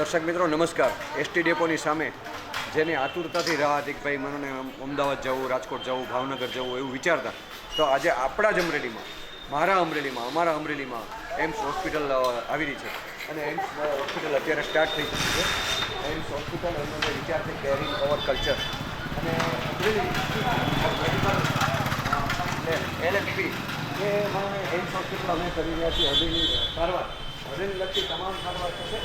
દર્શક મિત્રો નમસ્કાર. એસટી ડેપોની સામે જેની આતુરતાથી રાહ હતી કે ભાઈ મને અમદાવાદ જવું, રાજકોટ જવું, ભાવનગર જવું એવું વિચારતા, તો આજે આપણા જ અમરેલીમાં, અમારા અમરેલીમાં એમ્સ હોસ્પિટલ આવી રહી છે. અને એમ્સ હોસ્પિટલ અત્યારે સ્ટાર્ટ થઈ ચૂકી છે. એમ્સ હોસ્પિટલ એમનો વિચાર છે કેરિંગ ઓવર કલ્ચર. અને અમરેલી LFP એ એમ્સ હોસ્પિટલ અમે કરી રહ્યા છીએ. હૃદયની લગતી તમામ સારવાર થશે.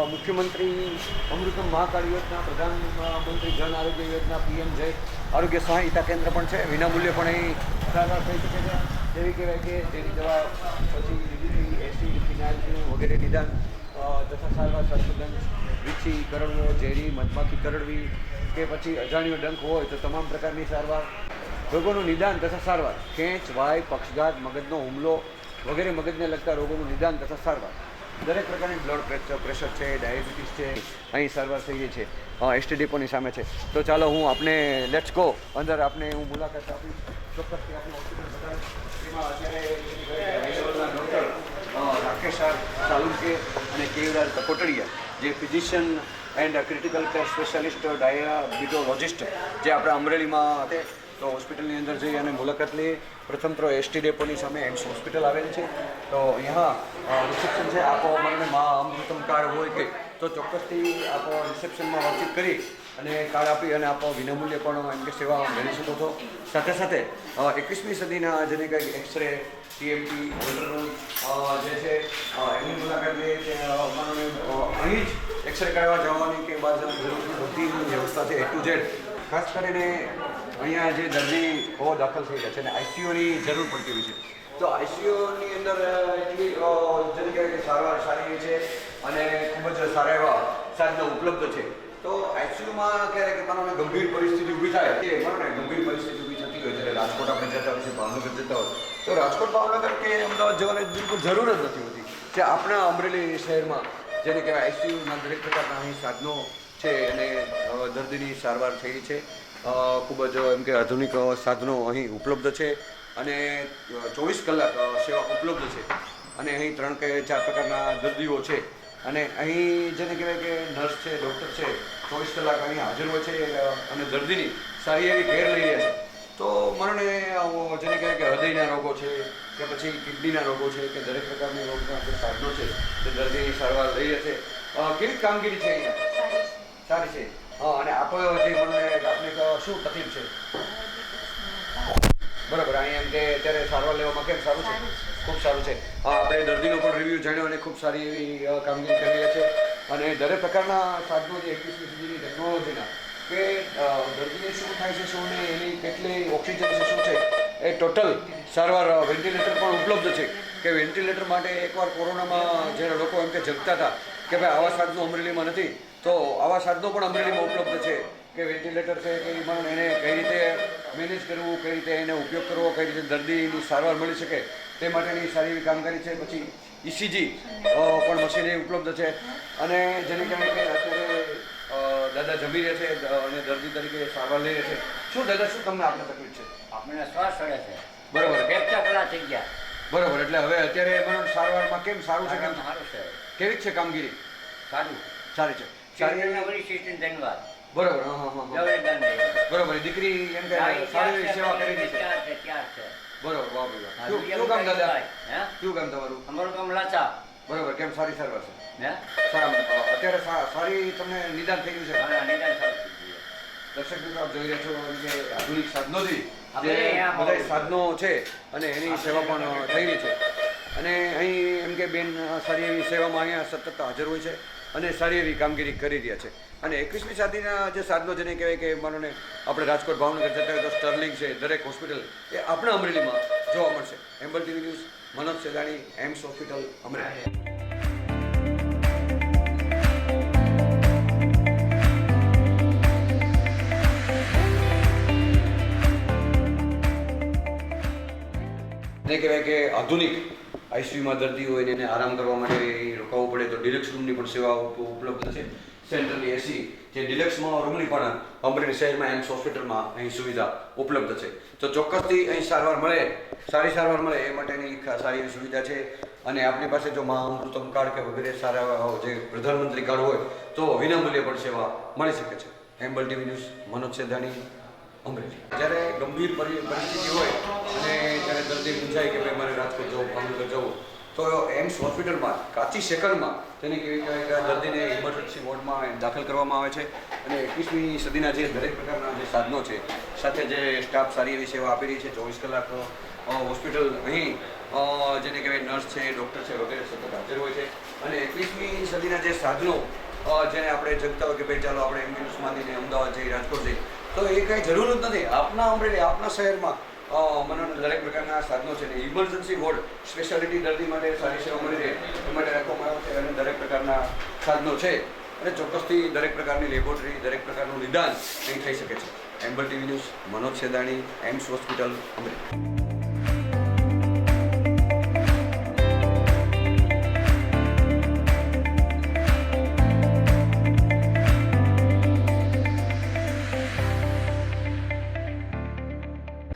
મુખ્યમંત્રી અમૃતમ મહાકાળ યોજના, પ્રધાનમંત્રી જન આરોગ્ય યોજના, PM જય આરોગ્ય સહાયતા કેન્દ્ર પણ છે. વિનામૂલ્યે પણ અહીં સારવાર થઈ શકે છે. જેવી કહેવાય કે જેની દવા પછી DDT, એસિડ, ફિનાઇલ વગેરે નિદાન તથા સારવાર, સંશોધન, વીછી કરડવો, ઝેરી મધમાખી કરડવી કે પછી અજાણ્યો ડંખ હોય તો તમામ પ્રકારની સારવાર, રોગોનું નિદાન તથા સારવાર, ખેંચ, વાય, પક્ષઘાત, મગજનો હુમલો વગેરે મગજને લગતા રોગોનું નિદાન તથા સારવાર, દરેક પ્રકારની બ્લડ પ્રેશર છે, ડાયાબિટીસ છે, અહીં સારવાર થઈ ગઈ છે. એસટી ડેપોની સામે છે. તો ચાલો હું આપને લેટ્સ ગો અંદર આપને હું મુલાકાત આપીશ. ચોક્કસથી આપણે હોસ્પિટલ બતાવીશ. એમાં અત્યારે ડૉક્ટર રાકેશ સાલુંકે અને કેયુરાજ કોટડિયા જે physician and critical care specialist diabetologist જે આપણા અમરેલીમાં હતા, તો હોસ્પિટલની અંદર જઈ અને મુલાકાત લઈએ. પ્રથમ તો એસટી ડેપોની સામે એમ્સ હોસ્પિટલ આવેલી છે. તો અહીંયા રિસેપ્શન છે. આપો મને અમૃતમ કાર્ડ હોય કે તો ચોક્કસથી આપો રિસેપ્શનમાં વાતચીત કરી અને કાર્ડ આપી અને આપો વિનામૂલ્યે પણ એમ કે સેવા મેળવી શકો છો. સાથે સાથે 21મી સદીના જેને કંઈક એક્સરે, TMT, વોલ્ટરરૂમ જે છે એની મુલાકાત લઈએ કે અહીં જ એક્સરે કરાવવા જવાની કે બહાર જવાની જરૂર નથી. બધી વ્યવસ્થા છે A to Z. ખાસ કરીને અહીંયા જે દર્દીઓ દાખલ થઈ ગયા છે અને ICUની જરૂર પડતી હોય છે, તો ICUની અંદર એટલી જેને કહેવાય કે સારવાર સારી છે અને ખૂબ જ સારા એવા સાધનો ઉપલબ્ધ છે. તો ICUમાં ક્યારેક માનો ગંભીર પરિસ્થિતિ ઊભી થાય કે માનો ગંભીર પરિસ્થિતિ ઊભી થતી હોય ત્યારે રાજકોટ આપણે જતા હોય છે, ભાવનગર જતા હોય, તો રાજકોટ, ભાવનગર કે અમદાવાદ જવાની બિલકુલ જરૂર જ નથી હોતી. જે આપણા અમરેલી શહેરમાં જેને કહેવાય ICUના દરેક પ્રકારના અહીં સાધનો છે અને દર્દીની સારવાર થઈ છે. ખૂબ જ એમ કે આધુનિક સાધનો અહીં ઉપલબ્ધ છે અને 24 કલાક સેવા ઉપલબ્ધ છે. અને અહીં 3 કે 4 પ્રકારના દર્દીઓ છે અને અહીં જેને કહેવાય કે નર્સ છે, ડૉક્ટર છે, 24 કલાક અહીં હાજર હોય છે અને દર્દીની સારી એવી કેર લઈ રહ્યા છે. તો મને જેને કહેવાય કે હૃદયના રોગો છે કે પછી કિડનીના રોગો છે કે દરેક પ્રકારની રોગના જે સાધનો છે તે દર્દીની સારવાર લઈ રહ્યા છે. કેવી કામગીરી છે અહીંયા? સારી છે. અને આપણે જે મને આપને શું તકલીફ છે? બરાબર. અહીંયા એમ કે અત્યારે સારવાર લેવામાં કેમ સારું છે? ખૂબ સારું છે. આપણે દર્દીનો પણ રિવ્યૂ જાણ્યો અને ખૂબ સારી એવી કામગીરી કરી રહ્યા છે. અને દરેક પ્રકારના સાધનો જે 21મી સદીની ટેકનોલોજીના કે દર્દીને શું થાય છે, શું નહીં, એની કેટલી ઓક્સિજન છે, શું છે, એ ટોટલ સારવાર. વેન્ટિલેટર પણ ઉપલબ્ધ છે કે વેન્ટિલેટર માટે એકવાર કોરોનામાં જ્યારે લોકો એમ કે જગતા હતા કે ભાઈ આવા સાધનો અમરેલીમાં નથી, તો આવા સાધનો પણ અમરેલીમાં ઉપલબ્ધ છે કે વેન્ટિલેટર છે કે એને કઈ રીતે મેનેજ કરવું, કઈ રીતે એને ઉપયોગ કરવો, કઈ રીતે દર્દીની સારવાર મળી શકે તે માટેની સારી એવી કામગીરી છે. પછી ECG પણ મશીન એ ઉપલબ્ધ છે. અને જેને કહેવાય કે અત્યારે દાદા જમી રહે છે અને દર્દી તરીકે સારવાર લઈ રહે છે. શું દાદા, શું તમને આપણે તકલીફ છે? આપણને શ્વાસ ચડે છે. બરાબર. ફ્રેક્ચર પેલા થઈ ગયા. બરાબર. એટલે હવે અત્યારે મને સારવારમાં કેમ સારું છે? કેમ સારું છે. કેવી છે કામગીરી? સારું. સારી છે. સારી સિસ્ટમ ધન્યવાદ. બરાબર. બરાબર. દીકરી એમ કે સારી સેવા કરી રહી છે. બરાબર. વાહ ભાઈ. કયું ગામ દાદા? કયું ગામ તમારું? અમારું ગામ લાચા. બરાબર. કેમ સારી સારવાર છે? અત્યારે સારી તમને નિદાન થઈ ગયું છે? નિદાન સારું. દર્શક મિત્રો આપ જોઈ રહ્યા છો કે આધુનિક સાધનોથી જે બધા સાધનો છે અને એની સેવા પણ થઈ રહી છે. અને અહીં એમ કે બેન સારી એવી સેવામાં અહીંયા સતત હાજર હોય છે અને સારી એવી કામગીરી કરી રહ્યા છે. અને 21મી સદીના જે સાધનો જેને કહેવાય કે માનો ને આપણે રાજકોટ, ભાવનગર જતા હોય તો સ્ટર્લિંગ છે, દરેક હોસ્પિટલ એ આપણા અમરેલીમાં જોવા મળશે. Amber TV news, Manoj Sedani, AIMS hospital, Amreli. કહેવાય કે આધુનિક ICUમાં દર્દી હોય એને આરામ કરવા માટે રોકાવવું પડે તો ડિલક્સ રૂમની પણ સેવા ઉપલબ્ધ છે. સેન્ટ્રલી AC જે ડિલક્સમાં રૂમની પણ અમરેલી શહેરમાં એમ્સ હોસ્પિટલમાં અહીં સુવિધા ઉપલબ્ધ છે. તો ચોક્કસથી અહીં સારવાર મળે, સારી સારવાર મળે એ માટેની સારી એવી સુવિધા છે. અને આપણી પાસે જો મા અમૃતમ કાર્ડ કે વગેરે સારા જે પ્રધાનમંત્રી કાર્ડ હોય તો વિનામૂલ્યે પણ સેવા મળી શકે છે. Amber TV news, Manoj સેદાણી, Amreli. જ્યારે ગંભીર પરિસ્થિતિ હોય અને જ્યારે દર્દી પૂછાય કે ભાઈ મારે રાજકોટ જવું, ભાવનગર જવું, તો એમ્સ હોસ્પિટલમાં કાચી સેકન્ડમાં તેને કેવી કહેવાય દર્દીને ઇમરજન્સી વોર્ડમાં દાખલ કરવામાં આવે છે. અને 21મી સદીના જે દરેક પ્રકારના જે સાધનો છે, સાથે જે સ્ટાફ સારી એવી સેવા આપી રહી છે, 24 કલાક હોસ્પિટલ અહીં જેને કહેવાય નર્સ છે, ડૉક્ટર છે વગેરે સતત હાજર હોય છે. અને 21મી સદીના જે સાધનો જેને આપણે જગતા હોય કે ભાઈ ચાલો આપણે એમ્બ્યુલન્સમાં લઈને અમદાવાદ જઈએ, રાજકોટ જઈએ, તો એ કંઈ જરૂર જ નથી. આપના અમરેલી, આપના શહેરમાં દરેક પ્રકારના સાધનો છે. ઇમરજન્સી વોર્ડ સ્પેશિયાલિટી દર્દી માટે સારી સેવા મળી રહે એ માટે રાખવામાં આવે છે. અને દરેક પ્રકારના સાધનો છે અને ચોક્કસથી દરેક પ્રકારની લેબોરેટરી, દરેક પ્રકારનું નિદાન અહીં થઈ શકે છે. Amber TV news, Manoj Sedani, AIMS hospital, Amreli.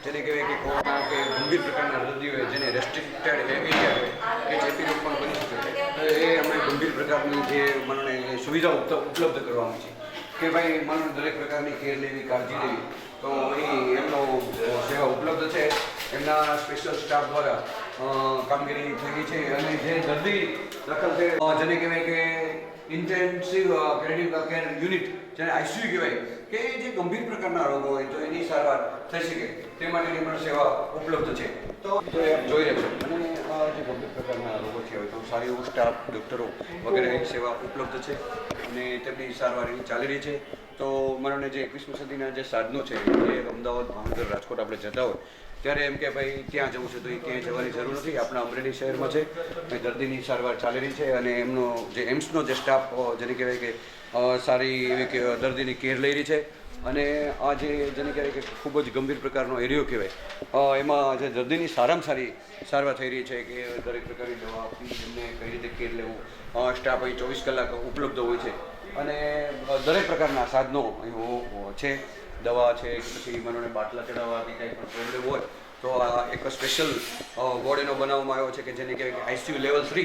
જેને કહેવાય કે કોરોના કે ગંભીર પ્રકારના દર્દી હોય જેને રેસ્ટ્રિક્ટેડ એરિયા હોય કે ચેપી રોગ પણ બની શકે છે, તો એ અમે ગંભીર પ્રકારની જે મને સુવિધા ઉપલબ્ધ કરવાની છે કે ભાઈ મને દરેક પ્રકારની કેર લેવી, કાળજી લેવી, તો અહીં એમનો સેવા ઉપલબ્ધ છે. એમના સ્પેશિયલ સ્ટાફ દ્વારા કામગીરી થઈ ગઈ છે. અને જે દર્દી દાખલ છે જેને કહેવાય કે ઇન્ટેન્સિવ ક્રિટિકલ કેર યુનિટ, જેને આઈસીયુ કહેવાય, કે જે ગંભીર પ્રકારના રોગો હોય તો એની સારવાર થઈ શકે તે માટેની પણ સેવા ઉપલબ્ધ છે. તો એ આપ જોઈ રહ્યા છો. અને જે ગંભીર પ્રકારના રોગો છે હોય તો સારી એવો સ્ટાફ, ડૉક્ટરો વગેરેની સેવા ઉપલબ્ધ છે અને તેમની સારવાર એની ચાલી રહી છે. તો મને જે 21મી સદીના જે સાધનો છે, જે અમદાવાદ, ભાવનગર, રાજકોટ આપણે જતા હોય ત્યારે એમ કે ભાઈ ત્યાં જવું છે તો એ ક્યાંય જવાની જરૂર નથી. આપણા અમરેલી શહેરમાં છે અને દર્દીની સારવાર ચાલી રહી છે. અને એમનો જે એમ્સનો જે સ્ટાફ જેને કહેવાય કે સારી એવી કે દર્દીની કેર લઈ રહી છે. અને આ જેને કહેવાય કે ખૂબ જ ગંભીર પ્રકારનો એરિયો કહેવાય, એમાં જે દર્દીની સારામાં સારી સારવાર થઈ રહી છે કે દરેક પ્રકારની દવા આપી, એમને કઈ રીતે કેર લેવું, સ્ટાફ અહીં 24 કલાક ઉપલબ્ધ હોય છે. અને દરેક પ્રકારના સાધનો અહીં છે. દવા છે કે પછી મનોને બાટલા ચડાવવા કે કંઈ પણ પ્રોબ્લેમ હોય તો આ એક સ્પેશિયલ વોર્ડ એનો બનાવવામાં આવ્યો છે કે જેને કહેવાય કે આઈસીયુ લેવલ 3.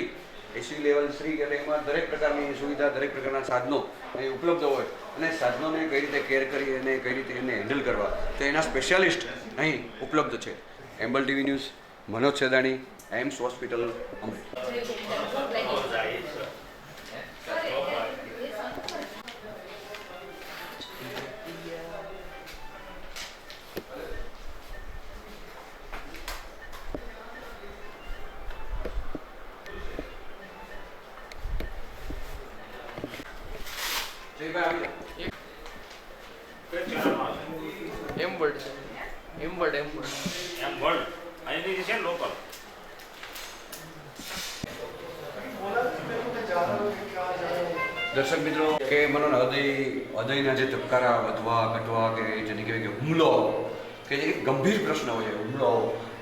આઈસીયુ લેવલ 3 એટલે એમાં દરેક પ્રકારની સુવિધા, દરેક પ્રકારના સાધનો અહીં ઉપલબ્ધ હોય અને સાધનોને કઈ રીતે કેર કરી અને કઈ રીતે એને હેન્ડલ કરવા, તો એના સ્પેશિયાલિસ્ટ અહીં ઉપલબ્ધ છે. Amber TV news, Manoj Sedani, AIMS hospital, Amreli. દર્શક મિત્રો, કે મને હૃદયના જે ધબકારા વધવા ઘટવા કે જેને કહેવાય કે હુમલો કે જે ગંભીર પ્રશ્ન હોય હુમલો,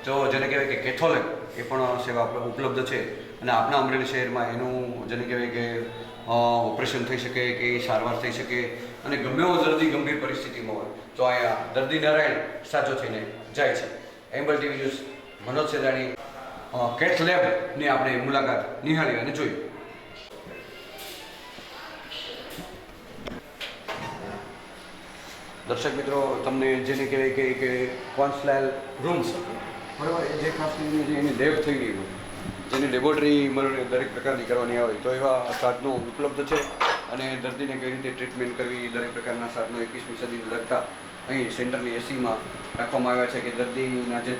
તો જેને કહેવાય કે કેથોલેબ એ પણ સેવા ઉપલબ્ધ છે. અને આપણા અમરેલી શહેરમાં એનું જેને કહેવાય કે ઓપરેશન થઈ શકે કે સારવાર થઈ શકે. અને ગમે એવો દર્દી ગંભીર પરિસ્થિતિમાં હોય તો અહીંયા દર્દી નારાયણ સાજો થઈને જાય છે. Amber TV news, Manoj સેદાણી, cath લેબની આપણે મુલાકાત નિહાળી અને જોઈ. દર્શક મિત્રો, તમને જેને કહેવાય કે કોન્સલાલ રૂમ્સ, બરાબર, એ જે ખાસ કરીને એની લેબ થઈ ગઈ હોય, જેની લેબોરેટરી દરેક પ્રકારની કરવાની આવે તો એવા સાધનો ઉપલબ્ધ છે. અને દર્દીને કઈ રીતે ટ્રીટમેન્ટ કરવી, દરેક પ્રકારના સાધનો 21મી સદીને લગતા અહીં સેન્ટરની એસીમાં રાખવામાં આવ્યા છે. કે દર્દીના જે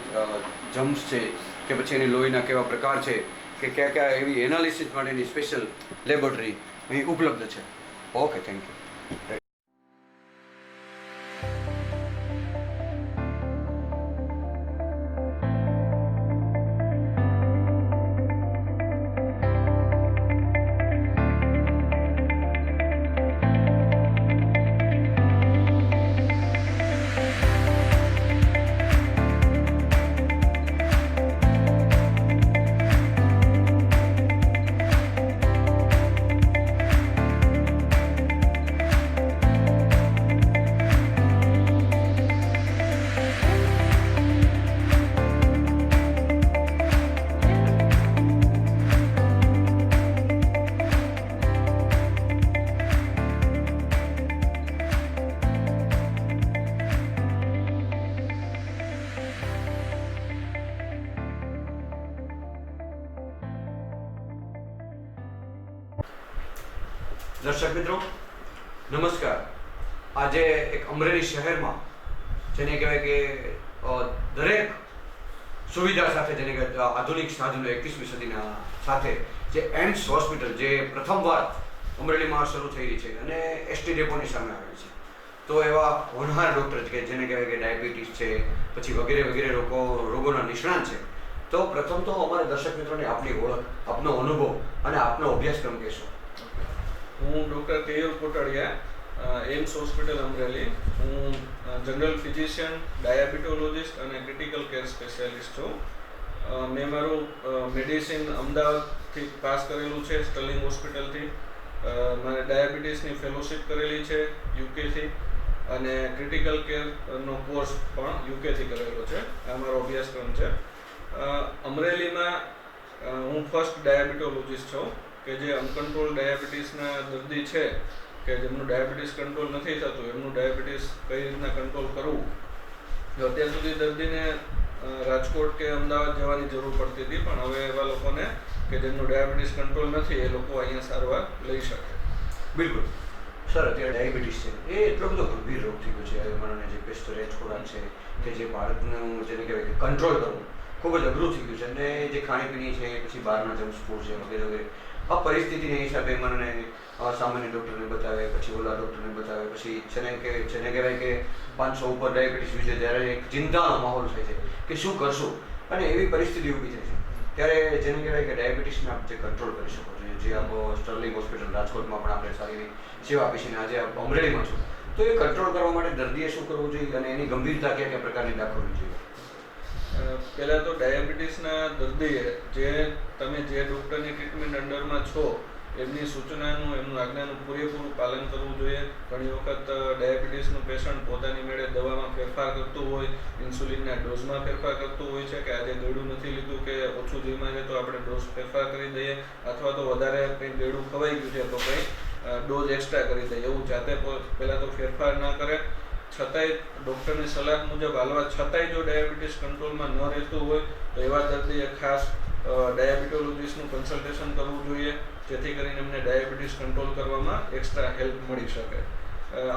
જમ્સ છે કે પછી એની લોહીના કેવા પ્રકાર છે કે કયા કયા એવી એનાલિસિસ માટેની સ્પેશિયલ લેબોરેટરી અહીં ઉપલબ્ધ છે. Okay, thank you. દર્શક મિત્રો નમસ્કાર. આજે એક અમરેલી શહેરમાં જેને કહેવાય કે દરેક સુવિધા સાથે, જેને કહેવાય આધુનિક સાધનો 21મી સદીના સાથે જે એમ્સ હોસ્પિટલ જે પ્રથમવાર અમરેલીમાં શરૂ થઈ રહી છે અને એસટી ડેપોની સામે આવેલી છે, તો એવા હોનહાર ડૉક્ટર કે જેને કહેવાય કે ડાયાબિટીસ છે, પછી વગેરે વગેરે રોગોના નિષ્ણાંત છે. તો પ્રથમ તો અમારા દર્શક મિત્રોને આપની ઓળખ, આપનો અનુભવ અને આપનો અભ્યાસક્રમ કહેશો. હું doctor Keyur Kotadiya, AIMS hospital Amreli. હું જનરલ ફિઝિશિયન, ડાયાબિટોલોજિસ્ટ અને ક્રિટિકલ કેર સ્પેશિયાલિસ્ટ છું. મેં મારું મેડિસિન અમદાવાદથી પાસ કરેલું છે, સ્ટર્લિંગ હોસ્પિટલથી. મારે ડાયાબિટીસની ફેલોશિપ કરેલી છે યુકેથી, અને ક્રિટિકલ કેરનો કોર્સ પણ યુકેથી કરેલો છે. આ મારો અભ્યાસક્રમ છે. અમરેલીમાં હું ફર્સ્ટ ડાયાબિટોલોજિસ્ટ છું કે જે અનકન્ટ્રોલ ડાયાબિટીસના દર્દી છે, કે જેમનું ડાયાબિટીસ કંટ્રોલ નથી થતું, એમનું ડાયાબિટીસ કઈ રીતના કંટ્રોલ કરવું. અત્યાર સુધી દર્દીને રાજકોટ કે અમદાવાદ જવાની જરૂર પડતી હતી, પણ હવે એવા લોકોને કે જેમનું ડાયાબિટીસ કંટ્રોલ નથી એ લોકો અહીંયા સારવાર લઈ શકે. બિલકુલ સર, અત્યારે ડાયાબિટીસ છે એ એટલો બધો ગંભીર રોગ થઈ ગયો છે. મને જે પેસ્ટોરેજ ખોરાક છે કે જે બાળકનું જેને કહેવાય કે કંટ્રોલ કરવું ખૂબ જ અઘરું થઈ ગયું છે, અને જે ખાણીપીણી છે, પછી બહારના જંક ફૂડ છે વગેરે વગેરે, આ પરિસ્થિતિના હિસાબે મને સામાન્ય ડૉક્ટરને બતાવે, પછી ઓલા ડૉક્ટરને બતાવે, પછી જેને કહેવાય કે 500 ઉપર ડાયાબિટીસ વિશે જ્યારે એક ચિંતાનો માહોલ થાય છે કે શું કરશું, અને એવી પરિસ્થિતિ ઊભી થાય છે. ત્યારે જેને કહેવાય કે ડાયાબિટીસને આપ જે કંટ્રોલ કરી શકો છો, જે આપ સ્ટર્લિંગ હોસ્પિટલ રાજકોટમાં પણ આપણે સારી સેવા આપી છે, આજે આપ અમરેલીમાં છો, તો એ કંટ્રોલ કરવા માટે દર્દીએ શું કરવું જોઈએ અને એની ગંભીરતા કયા કયા પ્રકારની દાખવવી જોઈએ? પહેલાં તો ડાયાબિટીસના દર્દીએ તમે જે ડૉક્ટરની ટ્રીટમેન્ટ અંડરમાં છો એમની સૂચનાનું, એમનું આજ્ઞાનું પૂરેપૂરું પાલન કરવું જોઈએ. ઘણી વખત ડાયાબિટીસનું પેશન્ટ પોતાની મેળે દવામાં ફેરફાર કરતું હોય, ઇન્સ્યુલિનના ડોઝમાં ફેરફાર કરતું હોય છે, કે આજે ગળ્યું નથી લીધું કે ઓછું જીમાં છે તો આપણે ડોઝ ફેરફાર કરી દઈએ, અથવા તો વધારે કંઈ ગળ્યું ખવાઈ ગયું છે તો કંઈ ડોઝ એક્સ્ટ્રા કરી દઈએ. એવું જાતે પહેલાં તો ફેરફાર ના કરે. છતાંય ડૉક્ટરની સલાહ મુજબ હાલવા છતાંય જો ડાયાબિટીસ કંટ્રોલમાં ન રહેતું હોય તો એવા દર્દીએ ખાસ ડાયાબિટોલોજિસ્ટનું કન્સલ્ટેશન કરવું જોઈએ, જેથી કરીને એમને ડાયાબિટીસ કંટ્રોલ કરવામાં એક્સ્ટ્રા હેલ્પ મળી શકે.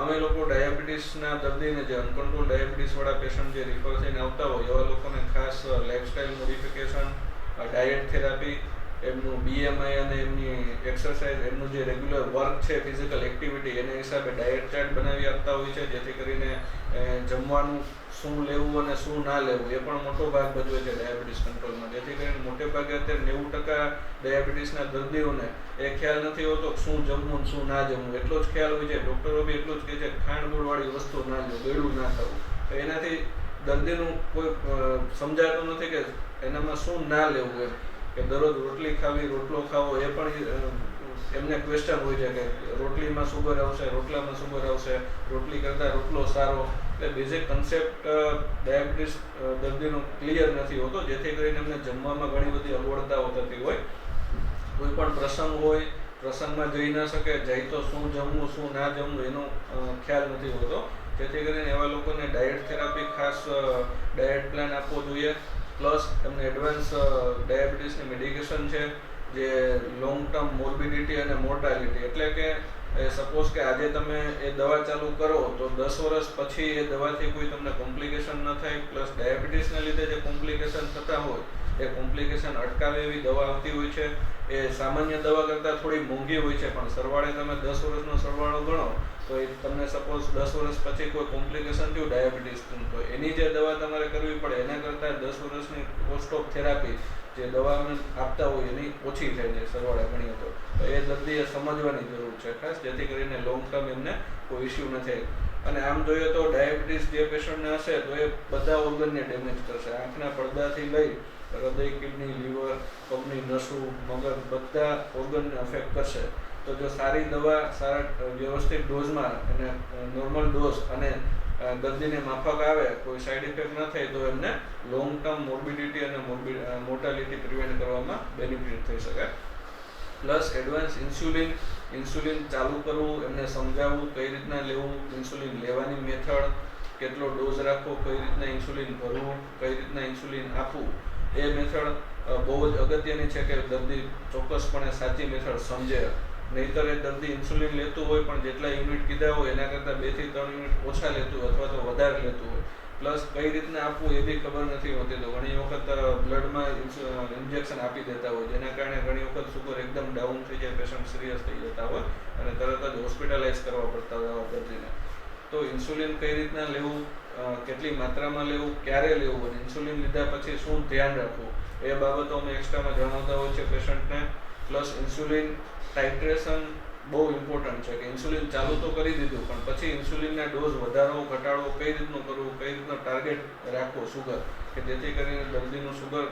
અમે લોકો ડાયાબિટીસના દર્દીને, જે અનકન્ટ્રોલ ડાયાબિટીસવાળા પેશન્ટ જે રિફર થઈને આવતા હોય એવા લોકોને ખાસ લાઇફસ્ટાઇલ મોડિફિકેશન, ડાયટ થેરાપી, એમનું BMI અને એમની એક્સરસાઇઝ, એમનું જે રેગ્યુલર વર્ક છે, ફિઝિકલ એક્ટિવિટી, એના હિસાબે ડાયટ ચાર્ટ બનાવી આપતા હોય છે, જેથી કરીને જમવાનું શું લેવું અને શું ના લેવું એ પણ મોટો ભાગ ભજવે છે ડાયાબિટીસ કંટ્રોલમાં. જેથી કરીને મોટે ભાગે અત્યારે 90% ડાયાબિટીસના દર્દીઓને એ ખ્યાલ નથી હોતો શું જમવું શું ના જમવું. એટલો જ ખ્યાલ હોય છે, ડૉક્ટરો બી એટલું જ કહે છે ખાંડ ગોળવાળી વસ્તુ ના લો, ગળ્યું ના થવું. તો એનાથી દર્દીનું કોઈ સમજાતું નથી કે એનામાં શું ના લેવું એમ, કે દરરોજ રોટલી ખાવી, રોટલો ખાવો, એ પણ એમને ક્વેશ્ચન હોય છે કે રોટલીમાં સુગર આવશે, રોટલામાં સુગર આવશે, રોટલી કરતાં રોટલો સારો. એટલે બેઝિક કન્સેપ્ટ ડાયાબિટીસ દર્દીનો ક્લિયર નથી હોતો, જેથી કરીને એમને જમવામાં ઘણી બધી અગવડતાઓ થતી હોય. કોઈ પણ પ્રસંગ હોય, પ્રસંગમાં જઈ ન શકે, જાય તો શું જમવું શું ના જમવું એનો ખ્યાલ નથી હોતો. જેથી કરીને એવા લોકોને ડાયટ થેરાપી, ખાસ ડાયટ પ્લાન આપવો જોઈએ. પ્લસ એમને એડવાન્સ ડાયાબિટીસની મેડિકેશન છે, જે લોંગ ટર્મ મોર્બિડિટી અને મોર્ટાલિટી, એટલે કે સપોઝ કે આજે તમે એ દવા ચાલુ કરો તો 10 વર્ષ પછી એ દવાથી કોઈ તમને કોમ્પ્લિકેશન ન થાય. પ્લસ ડાયાબિટીસના લીધે જે કોમ્પ્લિકેશન થતા હોય એ કોમ્પ્લિકેશન અટકાવે એવી દવા આવતી હોય છે. એ સામાન્ય દવા કરતાં થોડી મોંઘી હોય છે, પણ સરવાળે તમે 10 વર્ષનો સરવાળો ગણો તો એ તમને સપોઝ 10 વર્ષ પછી કોઈ કોમ્પ્લિકેશન થયું ડાયાબિટીસનું, તો એની જે દવા તમારે કરવી પડે એના કરતાં 10 વર્ષની કોસ્ટ ઓફ થેરાપી જે દવા અમે આપતા હોય એની ઓછી થઈ જાય સરવાળે ગણીએ તો. એ દર્દીએ સમજવાની જરૂર છે ખાસ, જેથી કરીને લોંગ ટર્મ એમને કોઈ ઇસ્યુ ન થાય. અને આમ જોઈએ તો ડાયાબિટીસ જે પેશન્ટને હશે તો એ બધા ઓર્ગનને ડેમેજ કરશે. આંખના પડદાથી લઈ હૃદય, કિડની, લીવર, પગની નસું, મગજ, બધા ઓર્ગનને અફેક્ટ કરશે. તો જો સારી દવા, સારા વ્યવસ્થિત ડોઝમાં અને નોર્મલ ડોઝ અને દર્દીને માફક આવે, કોઈ સાઈડ ઇફેક્ટ ન થાય, તો એમને લોંગ ટર્મ મોર્બિડિટી અને મોર્ટાલિટી પ્રિવેન્ટ કરવામાં બેનિફિટ થઈ શકે. પ્લસ એડવાન્સ ઇન્સ્યુલિન ચાલુ કરવું, એમને સમજાવવું કઈ રીતના લેવું, ઇન્સ્યુલિન લેવાની મેથડ, કેટલો ડોઝ રાખવો, કઈ રીતના ઇન્સ્યુલિન ભરવું, કઈ રીતના ઇન્સ્યુલિન આપવું, એ મેથડ બહુ જ અગત્યની છે કે દર્દી ચોક્કસપણે સાચી મેથડ સમજે નહીંતર એ દર્દી ઇન્સ્યુલિન લેતું હોય પણ જેટલા યુનિટ કીધા હોય એના કરતાં 2 થી 3 યુનિટ ઓછા લેતું હોય અથવા તો વધારે લેતું હોય. પ્લસ કઈ રીતના આપવું એ બી ખબર નથી હોતી. તો ઘણી વખત બ્લડમાં ઇન્જેક્શન આપી દેતા હોય જેના કારણે ઘણી વખત સુગર એકદમ ડાઉન થઈ જાય, પેશન્ટ સિરિયસ થઈ જતા હોય અને તરત જ હોસ્પિટલાઇઝ કરવા પડતા હોય દર્દીને. તો ઇન્સ્યુલિન કઈ રીતના લેવું, કેટલી માત્રામાં લેવું, ક્યારે લેવું અને ઇન્સ્યુલિન લીધા પછી શું ધ્યાન રાખવું એ બાબતો અમે એક્સ્ટ્રામાં જણાવતા હોય છે પેશન્ટને. પ્લસ ઇન્સ્યુલિન ટાઇટ્રેશન બહુ ઇમ્પોર્ટન્ટ છે કે ઇન્સ્યુલિન ચાલુ તો કરી દીધું પણ પછી ઇન્સ્યુલિનના ડોઝ વધારવો ઘટાડવો કઈ રીતનું કરવું, કઈ રીતનો ટાર્ગેટ રાખવો સુગર કે જેથી કરીને દર્દીનું સુગર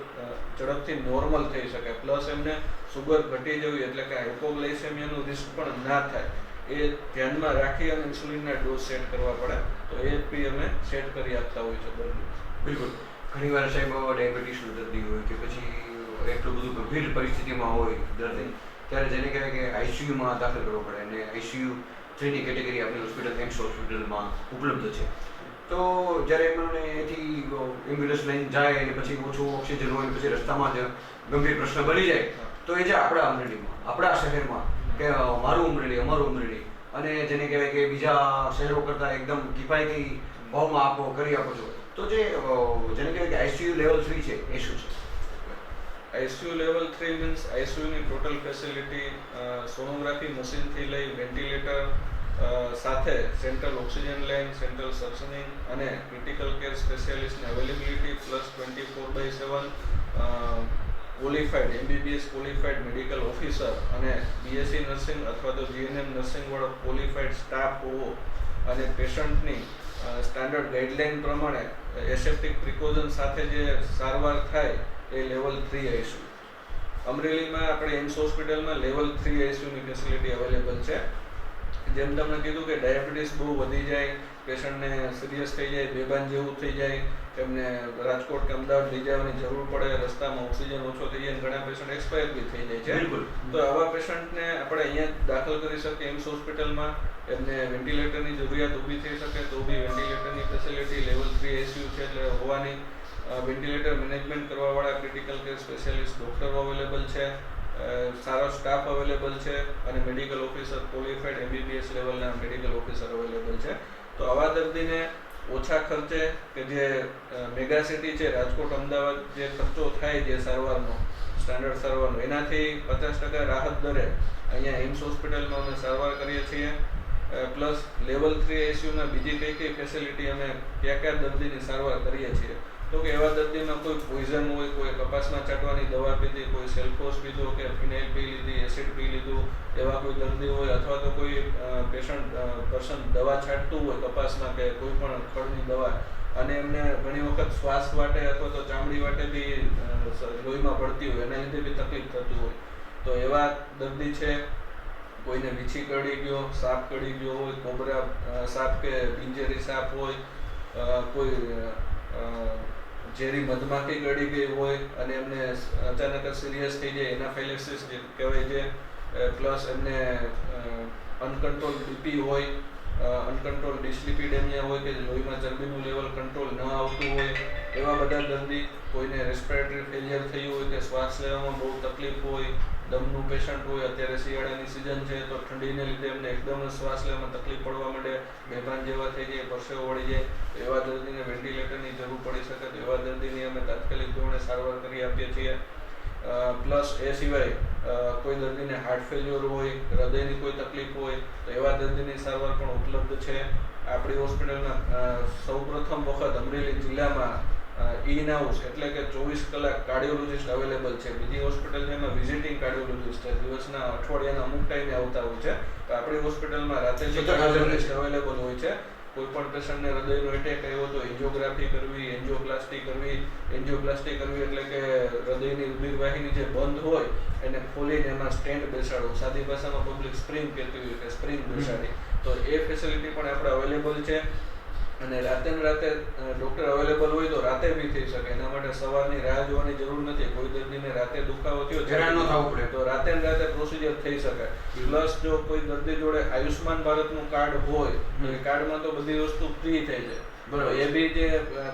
ઝડપથી નોર્મલ થઈ શકે. પ્લસ એમને સુગર ઘટી જવી એટલે કે હાઇપોગ્લાયસેમિયાનું રિસ્ક પણ ના થાય એ ધ્યાનમાં રાખી અને ઇન્સ્યુલિનના ડોઝ સેટ કરવા પડે. તો એ બી અમે સેટ કરી આપતા હોય છે દર્દી. બિલકુલ. ઘણીવાર સાહેબ ડાયાબિટીસનું દર્દી હોય કે પછી એટલું બધું ગંભીર પરિસ્થિતિમાં હોય દર્દી, ત્યારે જેને કહેવાય કે આઈસીયુમાં દાખલ કરવો પડે અને આઈસીયુ 3ની કેટેગરી આપણી હોસ્પિટલ એમ્સ હોસ્પિટલમાં ઉપલબ્ધ છે. તો જ્યારે એમને એથી એમ્બ્યુલન્સ લઈને જાય અને પછી ઓછું ઓક્સિજન હોય પછી રસ્તામાં જ ગંભીર પ્રશ્ન બની જાય તો એ જે આપણા અમરેલીમાં, આપણા શહેરમાં કે મારું અમરેલી, અમારું અમરેલી અને જેને કહેવાય કે બીજા શહેરો કરતાં એકદમ કિફાયતી ભાવમાં આપો કરી આપો છો, તો જેને કહેવાય કે આઈસીયુ લેવલ 3 છે એ શું છે? આઈસીયુ લેવલ 3 મીન્સ આઈસીયુની ટોટલ ફેસિલિટી સોનોગ્રાફી મશીનથી લઈ વેન્ટિલેટર સાથે central oxygen line, central suctioning અને ક્રિટિકલ કેર સ્પેશિયાલિસ્ટની availability plus 24/7 qualified MBBS qualified medical officer અને બીએસસી નર્સિંગ અથવા તો જીએનએમ નર્સિંગવાળો ક્વોલિફાઈડ સ્ટાફ હોવો અને પેશન્ટની સ્ટાન્ડર્ડ ગાઈડલાઇન પ્રમાણે એસેપ્ટિક પ્રિકોઝન સાથે જે સારવાર થાય એ લેવલ 3 આઈસીયુ. અમરેલીમાં આપણે એમ્સ હોસ્પિટલમાં લેવલ 3 આઈસીયુની ફેસિલિટી અવેલેબલ છે. જેમ તમને કીધું કે ડાયાબિટીસ બહુ વધી જાય, પેશન્ટને સિરિયસ થઈ જાય, બેભાન જેવું થઈ જાય, એમને રાજકોટ કે અમદાવાદ લઈ જવાની જરૂર પડે, રસ્તામાં ઓક્સિજન ઓછો થઈ જાય અને ઘણા પેશન્ટ એક્સપાયર બી થઈ જાય છે. બિલકુલ. તો આવા પેશન્ટને આપણે અહીંયા દાખલ કરી શકીએ એમ્સ હોસ્પિટલમાં. એમને વેન્ટિલેટરની જરૂરિયાત ઊભી થઈ શકે તો બી વેન્ટિલેટરની ફેસિલિટી લેવલ 3 આઈસીયુ છે એટલે હોવાની. વેન્ટિલેટર મેનેજમેન્ટ કરવાવાળા ક્રિટિકલ કેર સ્પેશિયાલિસ્ટ ડૉક્ટરો અવેલેબલ છે, સારો સ્ટાફ અવેલેબલ છે અને મેડિકલ ઓફિસર ક્વોલિફાઈડ એમબીબીએસ લેવલના મેડિકલ ઓફિસર અવેલેબલ છે. તો આવા દર્દીને ઓછા ખર્ચે કે જે મેગા સિટી છે રાજકોટ, અમદાવાદ જે ખર્ચો થાય જે સારવારનો સ્ટાન્ડર્ડ સારવારનો એનાથી 50% રાહત દરે અહીંયા એમ્સ હોસ્પિટલમાં અમે સારવાર કરીએ છીએ. પ્લસ લેવલ 3 આઈસીયુમાં બીજી કઈ ફેસિલિટી અમે કયા દર્દીની સારવાર કરીએ છીએ તો કે એવા દર્દીમાં કોઈ પોઈઝન હોય, કોઈ કપાસમાં ચાટવાની દવા પીધી, કોઈ સેલ્ફોસ પીધો કે ફિનાઇલ પી લીધી, એસિડ પી લીધું, એવા કોઈ દર્દી હોય અથવા તો કોઈ પર્સન દવા છાંટતું હોય કપાસમાં કે કોઈ પણ ખડની દવા અને એમને ઘણી વખત શ્વાસ વાટે અથવા તો ચામડી વાટે બી લોહીમાં પડતી હોય એના લીધે બી તકલીફ થતી હોય તો એવા દર્દી છે. કોઈને વીછી કરડી ગયો, સાપ કરડી ગયો હોય, કોબરા સાપ કે પિંજેરી સાપ હોય, કોઈ ઝેરી મધમાખી ગળી ગઈ હોય અને એમને અચાનક જ સિરિયસ થઈ જાય એનાફાઇલેક્સિસ જે કહેવાય છે. પ્લસ એમને અનકન્ટ્રોલ બીપી હોય, અનકન્ટ્રોલ ડિસ્લિપિડેમિયા હોય કે લોહીમાં ચરબીનું લેવલ કંટ્રોલ ન આવતું હોય એવા બધા દર્દી, કોઈને રેસ્પિરેટરી ફેલિયર થયું હોય કે શ્વાસ લેવામાં બહુ તકલીફ હોય, દમનું પેશન્ટ હોય, અત્યારે શિયાળાની સિઝન છે તો ઠંડીને લીધે એમને એકદમ શ્વાસ લેવામાં તકલીફ પડવા માંડે, બેભાન જેવા થઈ જાય, પરસેવો વળી જાય, એવા દર્દીને વેન્ટિલેટરની જરૂર પડી શકે તો એવા દર્દીની અમે તાત્કાલિક ધોરણે સારવાર કરી આપીએ છીએ. પ્લસ એ સિવાય કોઈ દર્દીને હાર્ટ ફેલ્યોર હોય, હૃદયની કોઈ તકલીફ હોય તો એવા દર્દીની સારવાર પણ ઉપલબ્ધ છે. આપણી હોસ્પિટલમાં સૌપ્રથમ વખત અમરેલી જિલ્લામાં ઇન હાઉસ એટલે કે 24 કલાક કાર્ડિયોલોજિસ્ટ અવેલેબલ છે. બીજી હોસ્પિટલ છે એમાં વિઝિટિંગ કાર્ડિયોલોજિસ્ટ છે, દિવસના અઠવાડિયાના અમુક ટાઈમે આવતા હોય છે. તો આપણી હોસ્પિટલમાં રાતે જે કાર્ડિયોલોજિસ્ટ અવેલેબલ હોય છે. કોઈ પણ પેશન્ટને હૃદયનો એટેક આવ્યો તો એન્જિયોગ્રાફી કરવી, એન્જિયોપ્લાસ્ટી કરવી એટલે કે હૃદયની રુધિરવાહિની જે બંધ હોય એને ખોલીને એમાં સ્ટેન્ટ બેસાડવું, સાદી ભાષામાં પબ્લિક સ્પ્રિંગ કહેતી હોય કે સ્પ્રિંગ બેસાડી, તો એ ફેસિલિટી પણ આપણે અવેલેબલ છે. અને રાતે ડૉક્ટર અવેલેબલ હોય તો રાતે બી થઈ શકે, એના માટે સવારની રાહ જોવાની જરૂર નથી. કોઈ દર્દીને રાતે દુખાવો થયો તો રાતે પ્રોસિજર થઈ શકે. પ્લસ જો કોઈ દર્દી જોડે આયુષ્માન ભારતનું કાર્ડ હોય તો એ કાર્ડમાં તો બધી વસ્તુ ફ્રી થઈ જાય. બરાબર. એ બી જે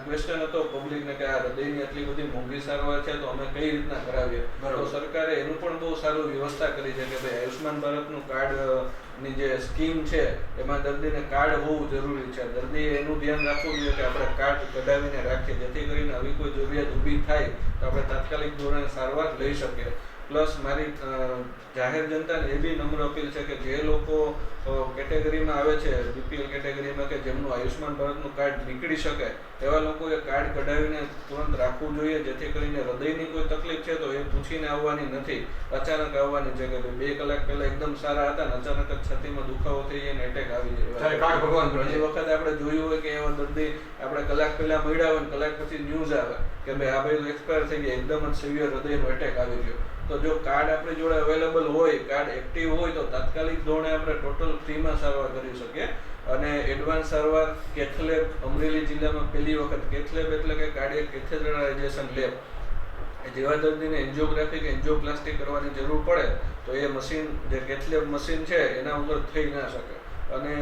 ક્વેશ્ચન હતો પબ્લિકને કે આ હૃદયની આટલી બધી મોંઘી સારવાર છે તો અમે કઈ રીતના કરાવીએ. બરાબર. તો સરકારે એનું પણ બહુ સારું વ્યવસ્થા કરી છે કે ભાઈ આયુષ્માન ભારતનું કાર્ડ ની જે સ્કીમ છે એમાં દર્દીને કાર્ડ હોવું જરૂરી છે. દર્દીએ એનું ધ્યાન રાખવું જોઈએ કે આપણે કાર્ડ કઢાવીને રાખીએ જેથી કરીને આવી કોઈ જરૂરિયાત ઊભી થાય તો આપણે તાત્કાલિક ધોરણે સારવાર લઈ શકીએ. પ્લસ મારી જાહેર જનતાને એ બી નમ્ર અપીલ છે કે જે લોકો કેટેગરીમાં આવે છે બીપીએલ કેટેગરીમાં કે જેમનું આયુષ્માન ભારતનું કાર્ડ નીકળી શકે એવા લોકોએ કાર્ડ કઢાવીને તુરંત રાખવું જોઈએ જેથી કરીને હૃદયની કોઈ તકલીફ છે તો એ પૂછીને આવવાની નથી, અચાનક આવવાની છે કે 2 કલાક પહેલા એકદમ સારા હતા ને અચાનક જ છાતીમાં દુખાવો થઈ જાય ને એટેક આવી જાય. કાર્ડ ભગવાન ઘણી વખત આપણે જોયું હોય કે એવા દર્દી આપણે કલાક પહેલા મળ્યા હોય ને કલાક પછી ન્યૂઝ આવે કે ભાઈ આ ભાઈ એક્સપાયર થઈ ગયા, એકદમ જ સિવિયર હૃદયનો એટેક આવી ગયો. તો જો કાર્ડ આપણી જોડે અવેલેબલ હોય, કાર્ડ એક્ટિવ હોય તો તાત્કાલિક ધોરણે આપણે ટોટલ ફ્રીમાં સારવાર કરી શકીએ. અને એડવાન્સ સારવાર કેથલેબ અમરેલી જિલ્લામાં પહેલી વખત કેથલેબ એટલે કે કાર્ડિયક કેથેટરાઇઝેશન લેબ જેવા દર્દીને એન્જિયોગ્રાફી કે એન્જિયોપ્લાસ્ટી કરવાની જરૂર પડે તો એ મશીન જે કેથલેબ મશીન છે એના વગર થઈ ના શકે. અને